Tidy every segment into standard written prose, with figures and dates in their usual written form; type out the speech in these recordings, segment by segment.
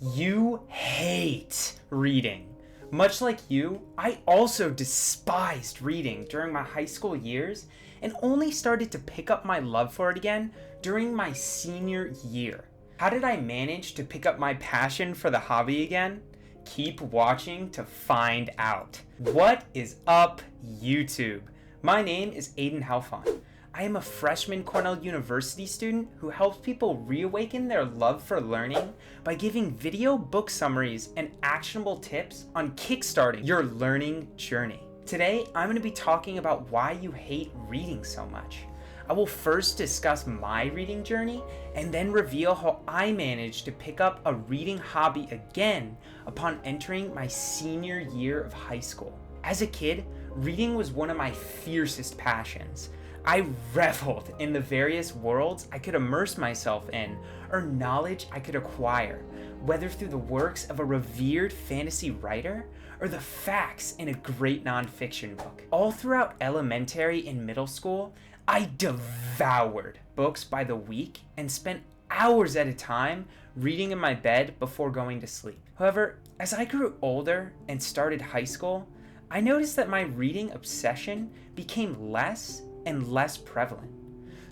You hate reading. Much like you, I also despised reading during my high school years and only started to pick up my love for it again during my senior year. How did I manage to pick up my passion for the hobby again? Keep watching to find out. What is up, YouTube? My name is Aiden Halfon. I am a freshman Cornell University student who helps people reawaken their love for learning by giving video book summaries and actionable tips on kickstarting your learning journey. Today, I'm going to be talking about why you hate reading so much. I will first discuss my reading journey and then reveal how I managed to pick up a reading hobby again upon entering my senior year of high school. As a kid, reading was one of my fiercest passions. I reveled in the various worlds I could immerse myself in, or knowledge I could acquire, whether through the works of a revered fantasy writer or the facts in a great nonfiction book. All throughout elementary and middle school, I devoured books by the week and spent hours at a time reading in my bed before going to sleep. However, as I grew older and started high school, I noticed that my reading obsession became less and less prevalent.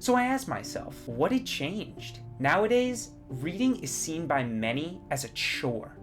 So I asked myself, what had changed? Nowadays, reading is seen by many as a chore.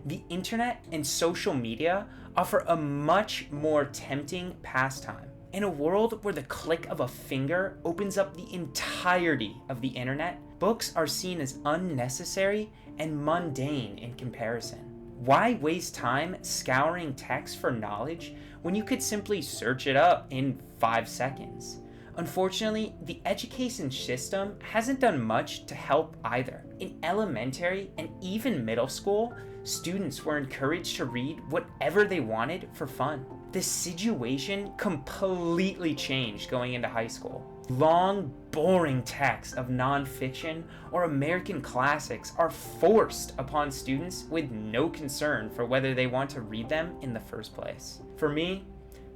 The internet and social media offer a much more tempting pastime. In a world where the click of a finger opens up the entirety of the internet, books are seen as unnecessary and mundane in comparison. Why waste time scouring text for knowledge when you could simply search it up in 5 seconds? Unfortunately, the education system hasn't done much to help either. In elementary and even middle school, students were encouraged to read whatever they wanted for fun. The situation completely changed going into high school. Long, boring texts of nonfiction or American classics are forced upon students with no concern for whether they want to read them in the first place. For me,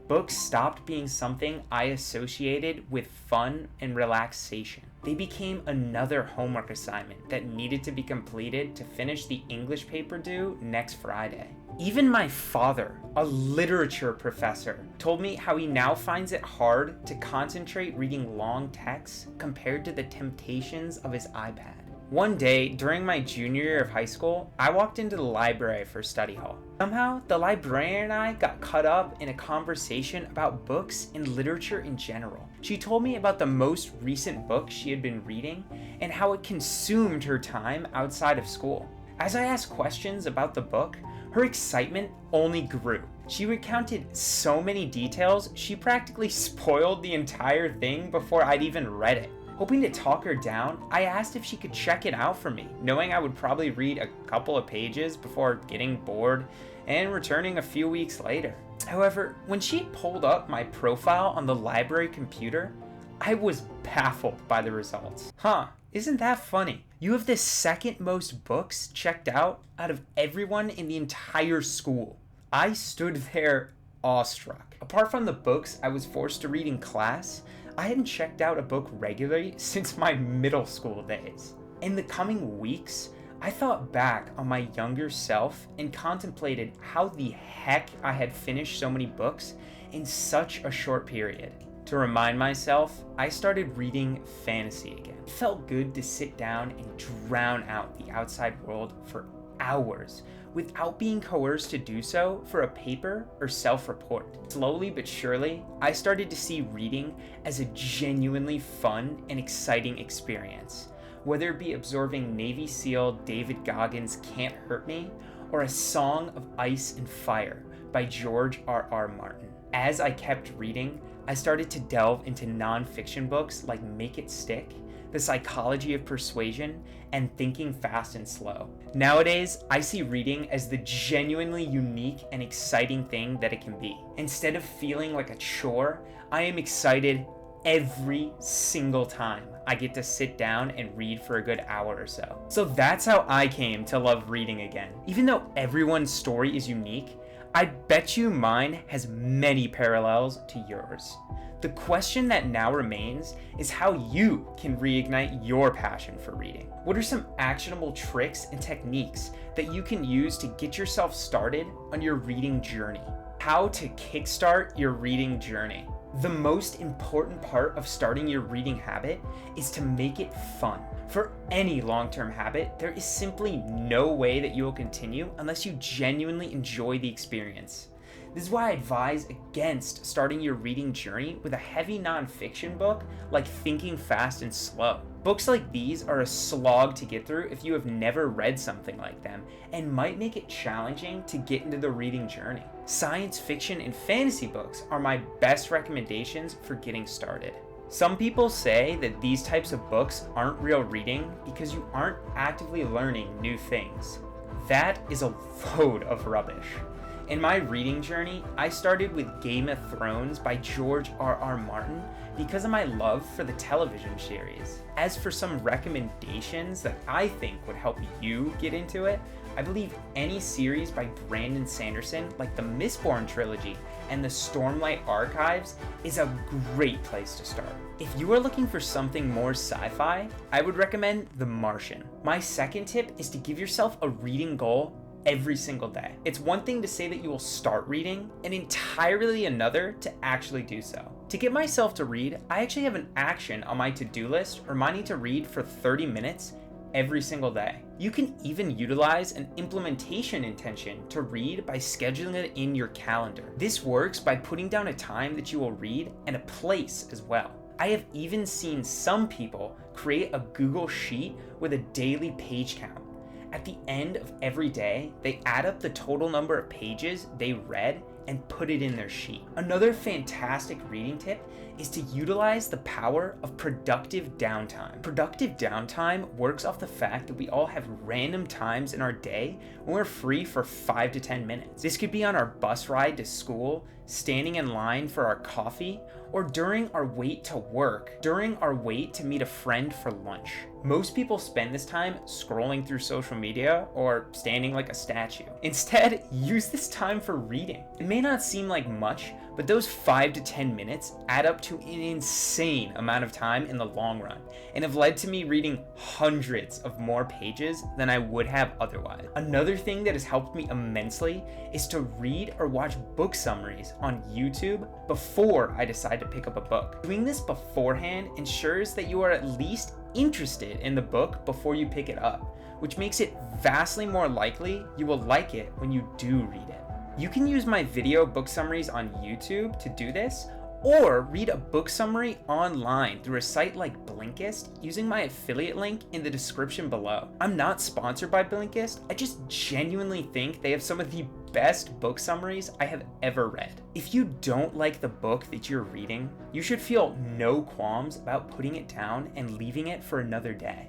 books stopped being something I associated with fun and relaxation. They became another homework assignment that needed to be completed to finish the English paper due next Friday. Even my father, a literature professor, told me how he now finds it hard to concentrate reading long texts compared to the temptations of his iPad. One day, during my junior year of high school, I walked into the library for study hall. Somehow, the librarian and I got caught up in a conversation about books and literature in general. She told me about the most recent book she had been reading and how it consumed her time outside of school. As I asked questions about the book, her excitement only grew. She recounted so many details, she practically spoiled the entire thing before I'd even read it. Hoping to talk her down, I asked if she could check it out for me, knowing I would probably read a couple of pages before getting bored and returning a few weeks later. However, when she pulled up my profile on the library computer, I was baffled by the results. Isn't that funny? You have the second most books checked out of everyone in the entire school. I stood there awestruck. Apart from the books I was forced to read in class, I hadn't checked out a book regularly since my middle school days. In the coming weeks, I thought back on my younger self and contemplated how the heck I had finished so many books in such a short period. To remind myself, I started reading fantasy again. It felt good to sit down and drown out the outside world for hours without being coerced to do so for a paper or self-report. Slowly but surely, I started to see reading as a genuinely fun and exciting experience, whether it be absorbing Navy SEAL David Goggins' Can't Hurt Me or A Song of Ice and Fire by George R.R. Martin. As I kept reading, I started to delve into nonfiction books like Make It Stick, The Psychology of Persuasion, and Thinking Fast and Slow. Nowadays, I see reading as the genuinely unique and exciting thing that it can be. Instead of feeling like a chore, I am excited every single time I get to sit down and read for a good hour or so. So that's how I came to love reading again. Even though everyone's story is unique, I bet you mine has many parallels to yours. The question that now remains is how you can reignite your passion for reading. What are some actionable tricks and techniques that you can use to get yourself started on your reading journey? How to kickstart your reading journey. The most important part of starting your reading habit is to make it fun. For any long-term habit, there is simply no way that you will continue unless you genuinely enjoy the experience. This is why I advise against starting your reading journey with a heavy nonfiction book like Thinking Fast and Slow. Books like these are a slog to get through if you have never read something like them, and might make it challenging to get into the reading journey. Science fiction and fantasy books are my best recommendations for getting started. Some people say that these types of books aren't real reading because you aren't actively learning new things. That is a load of rubbish. In my reading journey, I started with Game of Thrones by George R.R. Martin because of my love for the television series. As for some recommendations that I think would help you get into it, I believe any series by Brandon Sanderson, like the Mistborn trilogy and the Stormlight Archives, is a great place to start. If you are looking for something more sci-fi, I would recommend The Martian. My second tip is to give yourself a reading goal every single day. It's one thing to say that you will start reading, and entirely another to actually do so. To get myself to read, I actually have an action on my to-do list reminding to read for 30 minutes every single day. You can even utilize an implementation intention to read by scheduling it in your calendar. This works by putting down a time that you will read and a place as well. I have even seen some people create a Google Sheet with a daily page count. At the end of every day, they add up the total number of pages they read and put it in their sheet. Another fantastic reading tip is to utilize the power of productive downtime. Productive downtime works off the fact that we all have random times in our day when we're free for 5 to 10 minutes. This could be on our bus ride to school, standing in line for our coffee, or during our wait to work, during our wait to meet a friend for lunch. Most people spend this time scrolling through social media or standing like a statue. Instead, use this time for reading. It may not seem like much, but those 5 to 10 minutes add up to an insane amount of time in the long run, and have led to me reading hundreds of more pages than I would have otherwise. Another thing that has helped me immensely is to read or watch book summaries on YouTube before I decide to pick up a book. Doing this beforehand ensures that you are at least interested in the book before you pick it up, which makes it vastly more likely you will like it when you do read it. You can use my video book summaries on YouTube to do this, or read a book summary online through a site like Blinkist using my affiliate link in the description below. I'm not sponsored by Blinkist, I just genuinely think they have some of the best book summaries I have ever read. If you don't like the book that you're reading, you should feel no qualms about putting it down and leaving it for another day.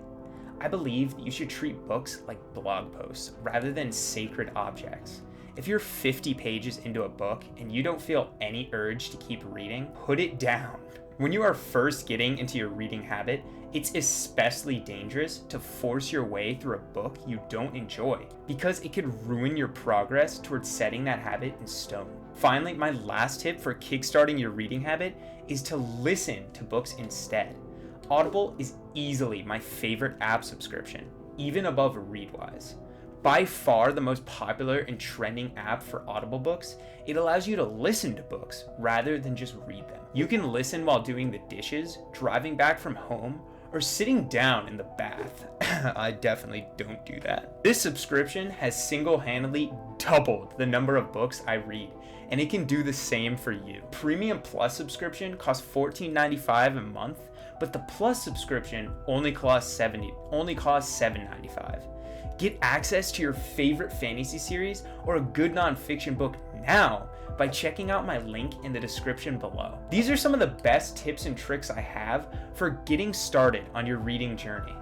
I believe that you should treat books like blog posts rather than sacred objects. If you're 50 pages into a book and you don't feel any urge to keep reading, put it down. When you are first getting into your reading habit, it's especially dangerous to force your way through a book you don't enjoy, because it could ruin your progress towards setting that habit in stone. Finally, my last tip for kickstarting your reading habit is to listen to books instead. Audible is easily my favorite app subscription, even above Readwise. By far the most popular and trending app for Audible books, it allows you to listen to books rather than just read them. You can listen while doing the dishes, driving back from home, or sitting down in the bath. I definitely don't do that. This subscription has single-handedly doubled the number of books I read, and it can do the same for you. Premium Plus subscription costs $14.95 a month, but the Plus subscription only costs $7.95. Get access to your favorite fantasy series or a good nonfiction book now by checking out my link in the description below. These are some of the best tips and tricks I have for getting started on your reading journey.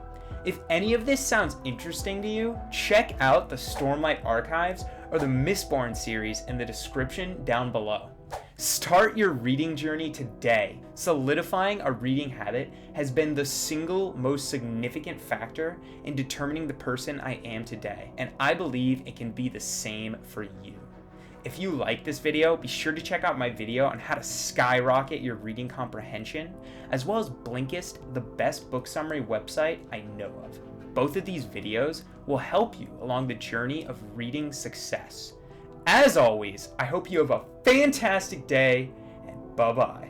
If any of this sounds interesting to you, check out the Stormlight Archives or the Mistborn series in the description down below. Start your reading journey today. Solidifying a reading habit has been the single most significant factor in determining the person I am today, and I believe it can be the same for you. If you like this video, be sure to check out my video on how to skyrocket your reading comprehension, as well as Blinkist, the best book summary website I know of. Both of these videos will help you along the journey of reading success. As always, I hope you have a fantastic day, and bye-bye.